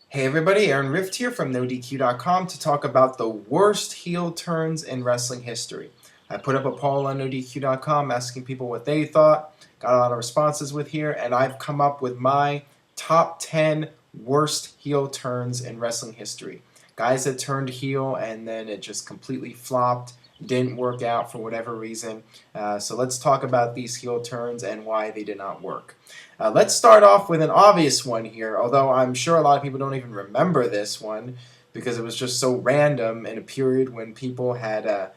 Hey everybody, Aaron Rift here from NoDQ.com to talk about the worst heel turns in wrestling history. I put up a poll on NoDQ.com asking people what they thought, got a lot of responses with here, and I've come up with my top 10 worst heel turns in wrestling history. Guys that turned heel and then it just completely flopped, didn't work out for whatever reason. So let's talk about these heel turns and why they did not work. Let's start off with an obvious one here, although I'm sure a lot of people don't even remember this one because it was just so random in a period when people had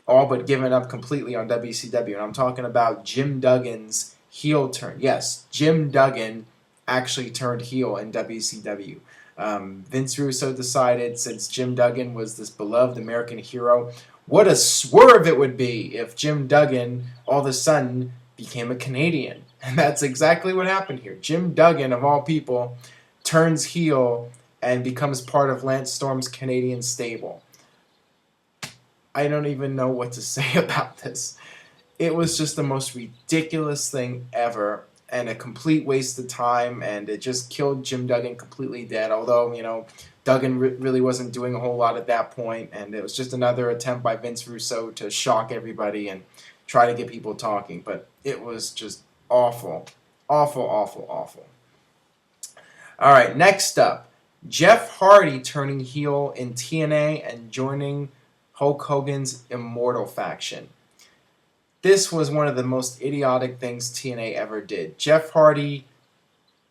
all but given up completely on WCW. And I'm talking about Jim Duggan's heel turn. Yes, Jim Duggan actually turned heel in WCW. Vince Russo decided, since Jim Duggan was this beloved American hero, what a swerve it would be if Jim Duggan all of a sudden became a Canadian. And that's exactly what happened here. Jim Duggan, of all people, turns heel and becomes part of Lance Storm's Canadian stable. I don't even know what to say about this. It was just the most ridiculous thing ever and a complete waste of time, and it just killed Jim Duggan completely dead. Although, Duggan really wasn't doing a whole lot at that point, and it was just another attempt by Vince Russo to shock everybody and try to get people talking. But it was just awful. Awful, awful, awful. All right, next up, Jeff Hardy turning heel in TNA and joining Hulk Hogan's Immortal faction. This was one of the most idiotic things TNA ever did. Jeff Hardy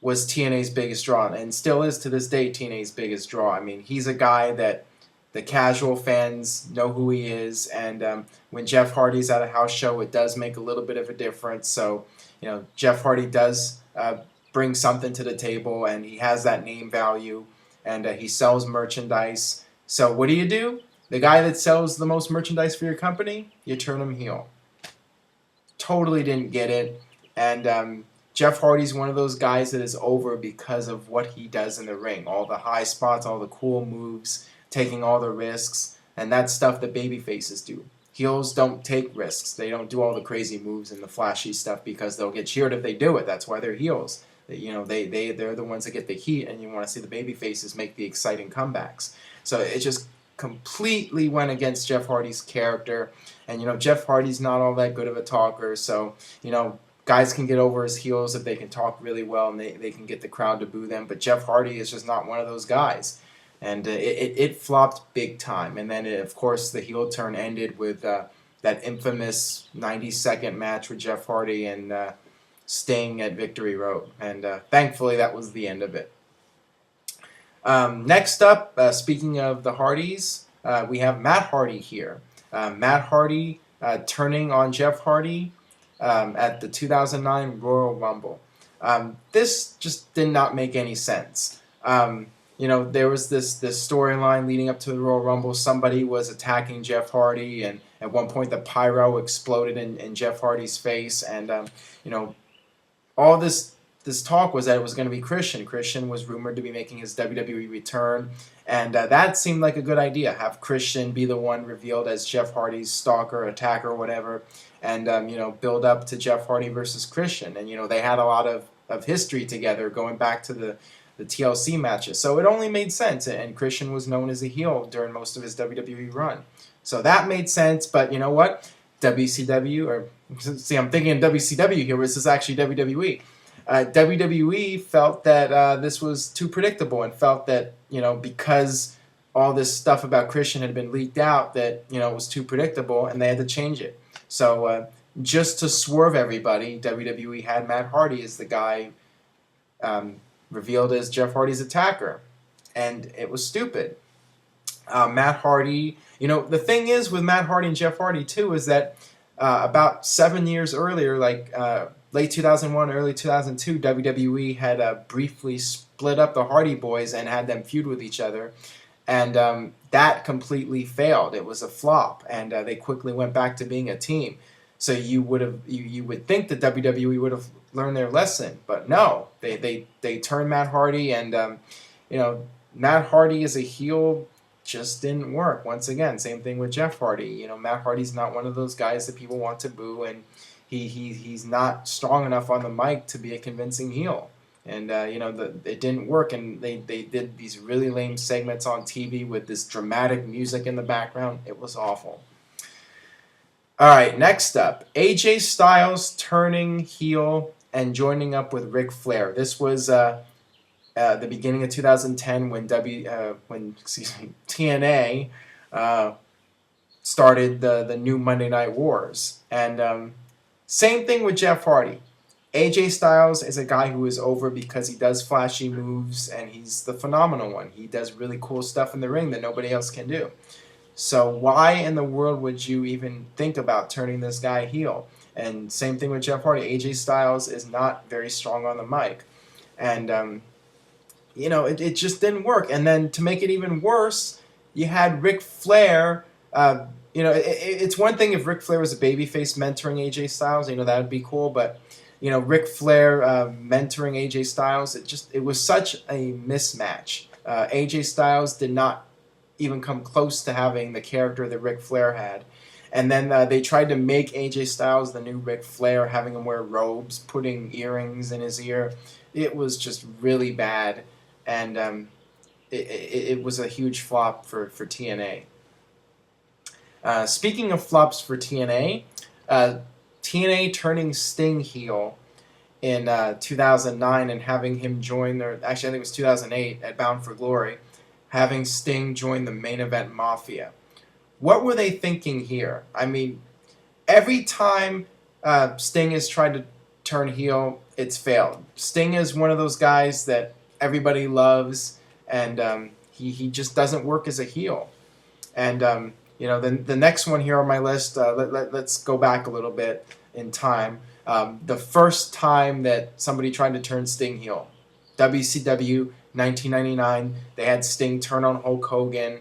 was TNA's biggest draw, and still is to this day TNA's biggest draw. I mean, he's a guy that the casual fans know who he is, and when Jeff Hardy's at a house show, it does make a little bit of a difference. So, Jeff Hardy does bring something to the table, and he has that name value, and he sells merchandise. So what do? The guy that sells the most merchandise for your company, you turn him heel. Totally didn't get it, and Jeff Hardy's one of those guys that is over because of what he does in the ring. All the high spots, all the cool moves, taking all the risks, and that's stuff that baby faces do. Heels don't take risks. They don't do all the crazy moves and the flashy stuff because they'll get cheered if they do it. That's why they're heels. They're the ones that get the heat, and you want to see the baby faces make the exciting comebacks. So it just completely went against Jeff Hardy's character, and Jeff Hardy's not all that good of a talker, so guys can get over his heels if they can talk really well and they can get the crowd to boo them, but Jeff Hardy is just not one of those guys, and it flopped big time. And then of course the heel turn ended with that infamous 90-second match with Jeff Hardy and Sting at Victory Road, and thankfully that was the end of it. Next up, speaking of the Hardys, we have Matt Hardy here. Matt Hardy turning on Jeff Hardy at the 2009 Royal Rumble. This just did not make any sense. There was this storyline leading up to the Royal Rumble. Somebody was attacking Jeff Hardy, and at one point the pyro exploded in Jeff Hardy's face, and all this talk was that it was going to be Christian. Christian was rumored to be making his WWE return, and that seemed like a good idea. Have Christian be the one revealed as Jeff Hardy's stalker, attacker, whatever, and build up to Jeff Hardy versus Christian. And they had a lot of history together going back to the TLC matches, so it only made sense. And Christian was known as a heel during most of his WWE run, so that made sense. But you know what? WCW, or see, I'm thinking of WCW here, but this is actually WWE. WWE felt that this was too predictable, and felt that because all this stuff about Christian had been leaked out, that it was too predictable, and they had to change it. So just to swerve everybody, WWE had Matt Hardy as the guy revealed as Jeff Hardy's attacker, and it was stupid. Matt Hardy, the thing is with Matt Hardy and Jeff Hardy too is that about 7 years earlier, like late 2001, early 2002, WWE had briefly split up the Hardy Boys and had them feud with each other, and that completely failed. It was a flop, and they quickly went back to being a team. So you would think that WWE would have learned their lesson, but no, they turned Matt Hardy, and Matt Hardy as a heel just didn't work. Once again, same thing with Jeff Hardy. Matt Hardy's not one of those guys that people want to boo, and he's not strong enough on the mic to be a convincing heel. And it didn't work, and they did these really lame segments on TV with this dramatic music in the background. It was awful. All right, next up, AJ Styles turning heel and joining up with Ric Flair. This was the beginning of 2010 when TNA started the new Monday Night Wars, and same thing with Jeff Hardy. AJ Styles is a guy who is over because he does flashy moves and he's the phenomenal one. He does really cool stuff in the ring that nobody else can do. So why in the world would you even think about turning this guy heel? And same thing with Jeff Hardy. AJ Styles is not very strong on the mic. And, it just didn't work. And then to make it even worse, you had Ric Flair. It's one thing if Ric Flair was a babyface mentoring AJ Styles. That would be cool. But, Ric Flair mentoring AJ Styles, it was such a mismatch. AJ Styles did not even come close to having the character that Ric Flair had. And then they tried to make AJ Styles the new Ric Flair, having him wear robes, putting earrings in his ear. It was just really bad, and it was a huge flop for TNA. Speaking of flops for TNA, TNA turning Sting heel in 2009 and having him join actually I think it was 2008 at Bound for Glory, having Sting join the Main Event Mafia. What were they thinking here? I mean, every time Sting has tried to turn heel, it's failed. Sting is one of those guys that everybody loves, and he just doesn't work as a heel. And the next one here on my list, let's go back a little bit in time. The first time that somebody tried to turn Sting heel, WCW 1999, they had Sting turn on Hulk Hogan,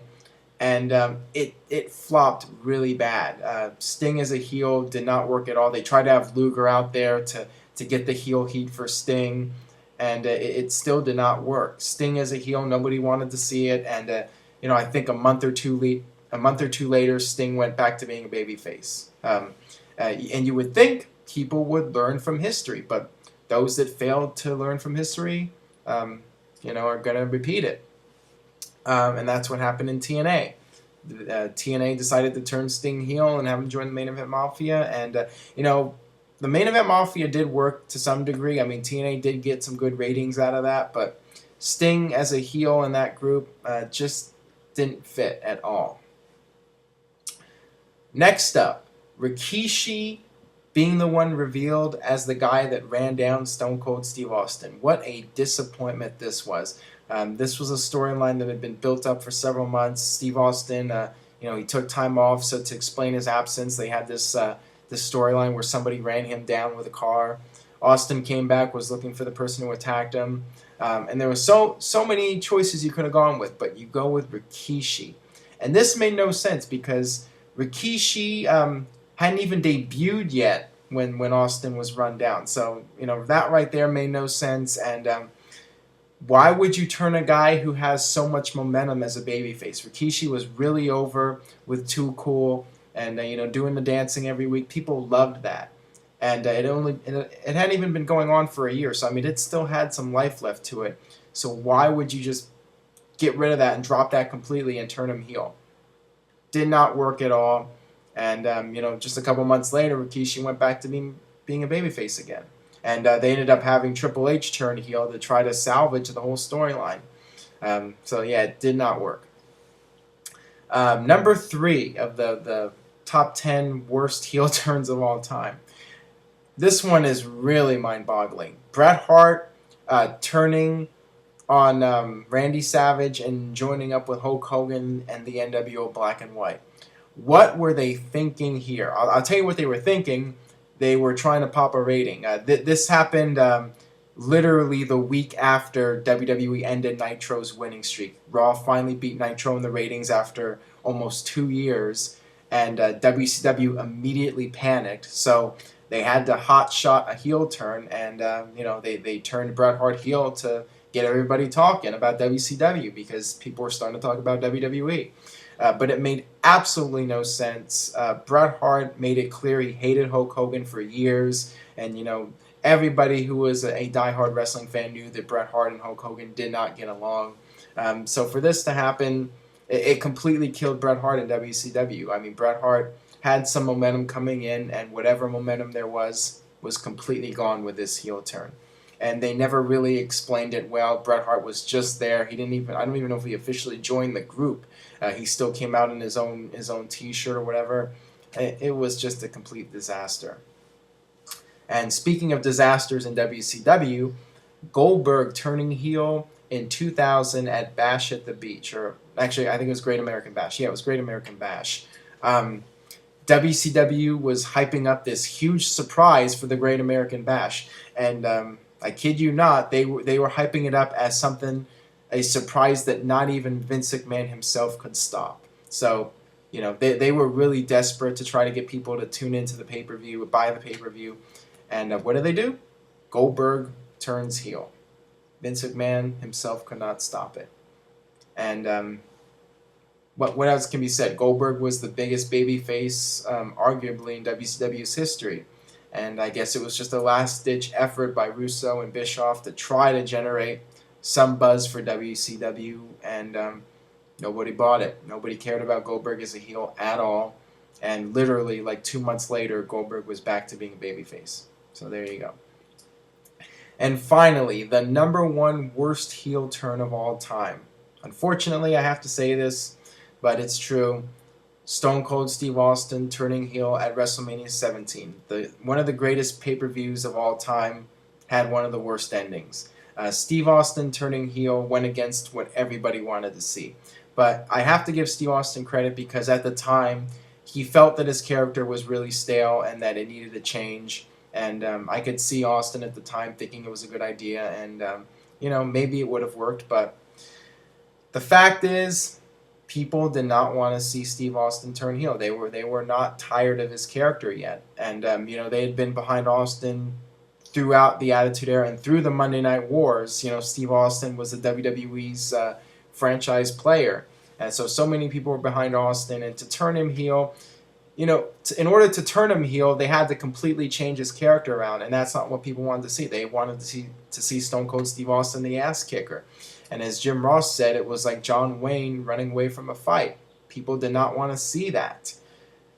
and it flopped really bad. Sting as a heel did not work at all. They tried to have Luger out there to get the heel heat for Sting, and it still did not work. Sting as a heel, nobody wanted to see it, and I think a month or two later, Sting went back to being a babyface. And you would think people would learn from history, but those that failed to learn from history, are going to repeat it. And that's what happened in TNA. TNA decided to turn Sting heel and have him join the Main Event Mafia. And, the Main Event Mafia did work to some degree. I mean, TNA did get some good ratings out of that. But Sting as a heel in that group just didn't fit at all. Next up, Rikishi being the one revealed as the guy that ran down Stone Cold Steve Austin. What a disappointment this was. This was a storyline that had been built up for several months. Steve Austin, he took time off, so to explain his absence, they had this storyline where somebody ran him down with a car. Austin came back, was looking for the person who attacked him, and there were so many choices you could have gone with, but you go with Rikishi. And this made no sense because Rikishi hadn't even debuted yet when Austin was run down. So, that right there made no sense. And why would you turn a guy who has so much momentum as a babyface? Rikishi was really over with Too Cool and, doing the dancing every week. People loved that. And it hadn't even been going on for a year. So, it still had some life left to it. So why would you just get rid of that and drop that completely and turn him heel? Did not work at all. And, just a couple months later, Rikishi went back to being a babyface again. And they ended up having Triple H turn heel to try to salvage the whole storyline. It did not work. Number 3 of the top 10 worst heel turns of all time. This one is really mind-boggling. Bret Hart turning on Randy Savage and joining up with Hulk Hogan and the NWO Black and White. What were they thinking here? I'll tell you what they were thinking. They were trying to pop a rating. This happened literally the week after WWE ended Nitro's winning streak. Raw finally beat Nitro in the ratings after almost 2 years, and WCW immediately panicked. So they had to hotshot a heel turn, and they turned Bret Hart heel to get everybody talking about WCW because people were starting to talk about WWE. But it made absolutely no sense. Bret Hart made it clear he hated Hulk Hogan for years, and everybody who was a diehard wrestling fan knew that Bret Hart and Hulk Hogan did not get along. So for this to happen, it completely killed Bret Hart in WCW. I mean, Bret Hart had some momentum coming in, and whatever momentum there was completely gone with this heel turn. And they never really explained it well. Bret Hart was just there. He didn't even, I don't even know if he officially joined the group. He still came out in his own T-shirt or whatever. It was just a complete disaster. And speaking of disasters in WCW, Goldberg turning heel in 2000 at Bash at the Beach, or actually I think it was Great American Bash. Yeah, it was Great American Bash. WCW was hyping up this huge surprise for the Great American Bash, and I kid you not, they were hyping it up as a surprise that not even Vince McMahon himself could stop. So, you know, they were really desperate to try to get people to tune into the pay-per-view, buy the pay-per-view, and what do? Goldberg turns heel. Vince McMahon himself could not stop it. And what else can be said? Goldberg was the biggest babyface, arguably, in WCW's history. And I guess it was just a last-ditch effort by Russo and Bischoff to try to generate some buzz for WCW, and nobody bought it. Nobody cared about Goldberg as a heel at all. And literally, like 2 months later, Goldberg was back to being a babyface. So there you go. And finally, the #1 worst heel turn of all time. Unfortunately, I have to say this, but it's true. Stone Cold Steve Austin turning heel at WrestleMania 17. One of the greatest pay-per-views of all time had one of the worst endings. Steve Austin turning heel went against what everybody wanted to see. But I have to give Steve Austin credit because at the time, he felt that his character was really stale and that it needed a change. And I could see Austin at the time thinking it was a good idea, and you know, maybe it would have worked. But the fact is, people did not want to see Steve Austin turn heel. They were not tired of his character yet, and you know, they had been behind Austin throughout the Attitude Era and through the Monday Night Wars. You know, Steve Austin was the WWE's franchise player, and so many people were behind Austin, and to turn him heel, you know, in order to turn him heel, they had to completely change his character around, and that's not what people wanted to see. They wanted to see Stone Cold Steve Austin the ass kicker. And as Jim Ross said, it was like John Wayne running away from a fight. People did not want to see that.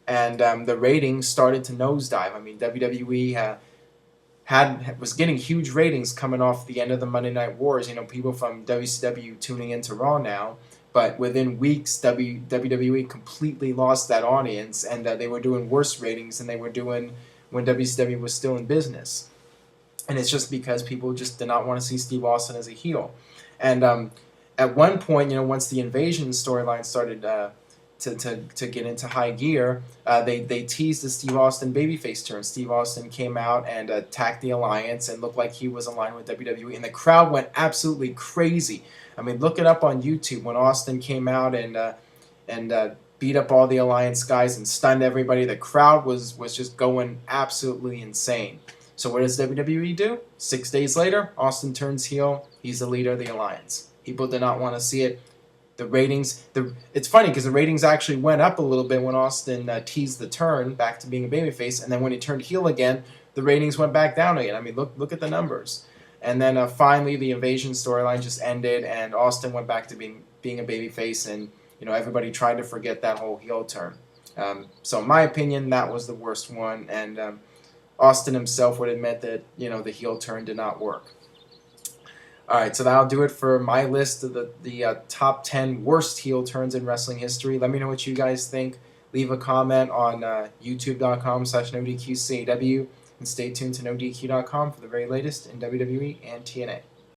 And the ratings started to nosedive. I mean, WWE was getting huge ratings coming off the end of the Monday Night Wars. You know, people from WCW tuning into Raw now. But within weeks, WWE completely lost that audience, and they were doing worse ratings than they were doing when WCW was still in business. And it's just because people just did not want to see Steve Austin as a heel. And at one point, you know, once the Invasion storyline started to get into high gear, they teased the Steve Austin babyface turn. Steve Austin came out and attacked the Alliance and looked like he was aligned with WWE, and the crowd went absolutely crazy. I mean, look it up on YouTube when Austin came out and beat up all the Alliance guys and stunned everybody. The crowd was just going absolutely insane. So what does WWE do? 6 days later, Austin turns heel. He's the leader of the Alliance. People did not want to see it. The ratings, it's funny because the ratings actually went up a little bit when Austin teased the turn back to being a babyface, and then when he turned heel again, the ratings went back down again. I mean, look at the numbers. And then finally, the Invasion storyline just ended, and Austin went back to being a babyface, and you know, everybody tried to forget that whole heel turn. So in my opinion, that was the worst one, and Austin himself would admit that, you know, the heel turn did not work. All right, so that'll do it for my list of the top 10 worst heel turns in wrestling history. Let me know what you guys think. Leave a comment on youtube.com/NoDQCAW, and stay tuned to NoDQ.com for the very latest in WWE and TNA.